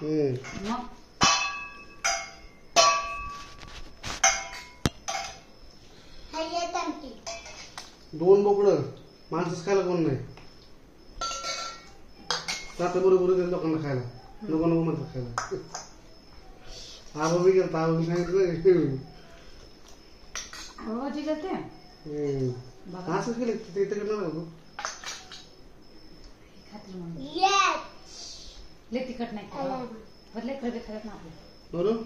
मग दोन बोकडं माणसंच खायला कोण नाही. आता बरोबर त्या लोकांना खायला नको नको म्हणतात खायला. आबा बी गेलता, आबा बी सांगितलं आवाजी जाते असं केलं ते तर करणार होतो. खात्री म्हणून लय तिखट नाही बदले खरं खात ना आपलं बरोबर.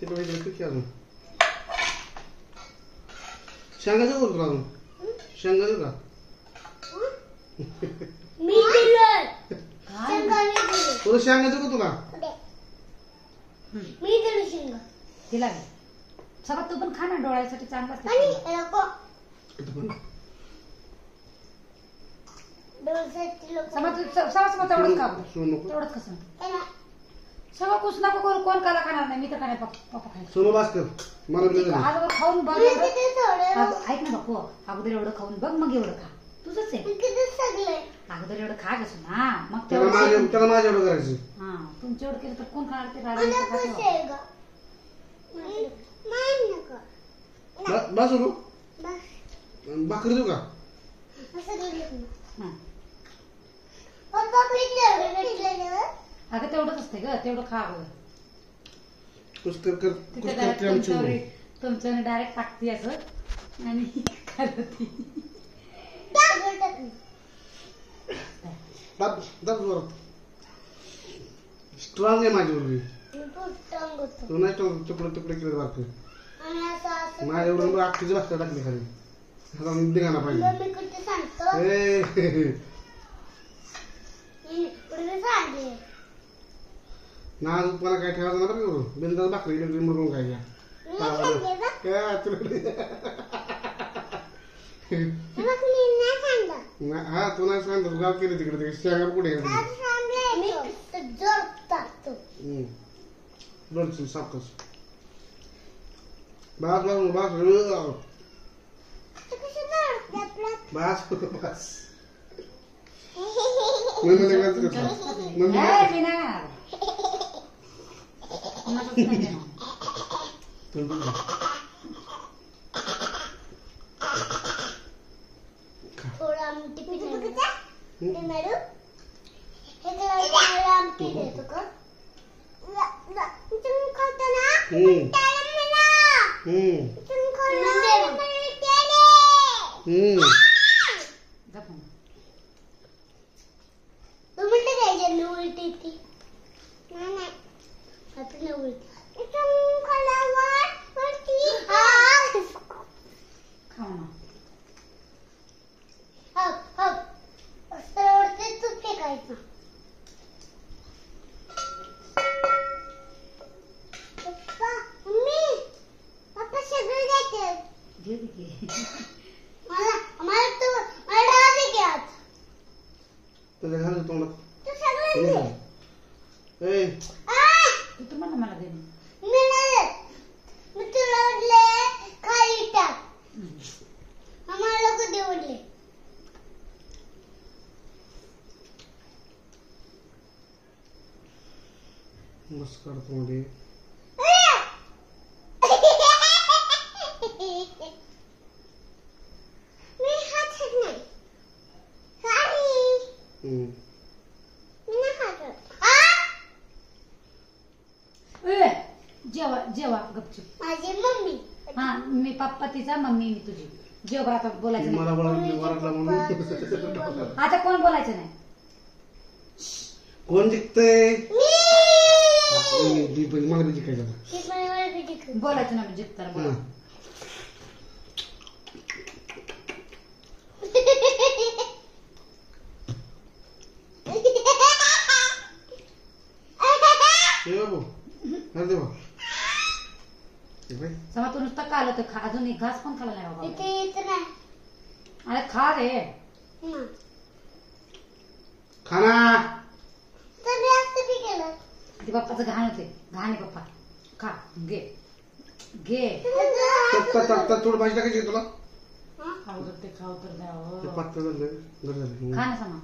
तिकडे किती अजून शेंगाचं करतो अजून शेंगाचं का तुला शेंगाचं का तुला तिला सगळं तू पण खा ना डोळ्यासाठी चांगला तेवढंच खा तेवढंच कसं सगळं कुछ नको करू. कोण काला खाणार नाही. मी तर काय पप्पा खायचं सोनू भास्कर मला अगोदर खाऊन बघ. ऐक ना बापू अगोदर एवढं खाऊन बघ मग एवढं खा. तुझंच आहे अगोदर एवढं खा कसं ना मग त्याला माझ्या एवढं करायचं. हा तुमच्या एवढं केलं तर कोण खाणार ते राजा बस सोनू भाकरी देऊ का अगं तेवढंच असते ग तेवढं खा अगोदर. तुमच्याने डायरेक्ट टाकते असं आणि खाल्लं ती स्ट्रॉंग आहे माझी मुलगी. तू नाही तुकडे तुकडे केले भाकर माझ्या एवढं अख्खीची भाकर टाकली खाली. आता निघाला पाहिजे ना मला काय ठेवायचं ना बरं बिंदास भाकरी मरून काय घ्या हा तू नाही सांगतो गाव केलं तिकडे शेंगा कुठे दोन सापकस बास बास बास बास मस्त काढतो मध्ये जेवा जेवा गपचूप माझी मम्मी हा मी पप्पा तिचा मम्मी मी तुझी जेव्हा आता बोलायचं आता कोण बोलायचं नाही. कोण जिंकतंय मला बी जिंकायचं बोलायचं ना जिंकताना बोला. समा तू नुसतं काल होतं खा अजून एक घास पण खाला नाही बाबा. अरे खा रे खाना ते पप्पाचं घाण होते घाण आहे पप्पा खा घे घे थोडं भाजी टाकायची तुला खाऊ तर ते खाऊ तर द्यावं पातळ खा ना समा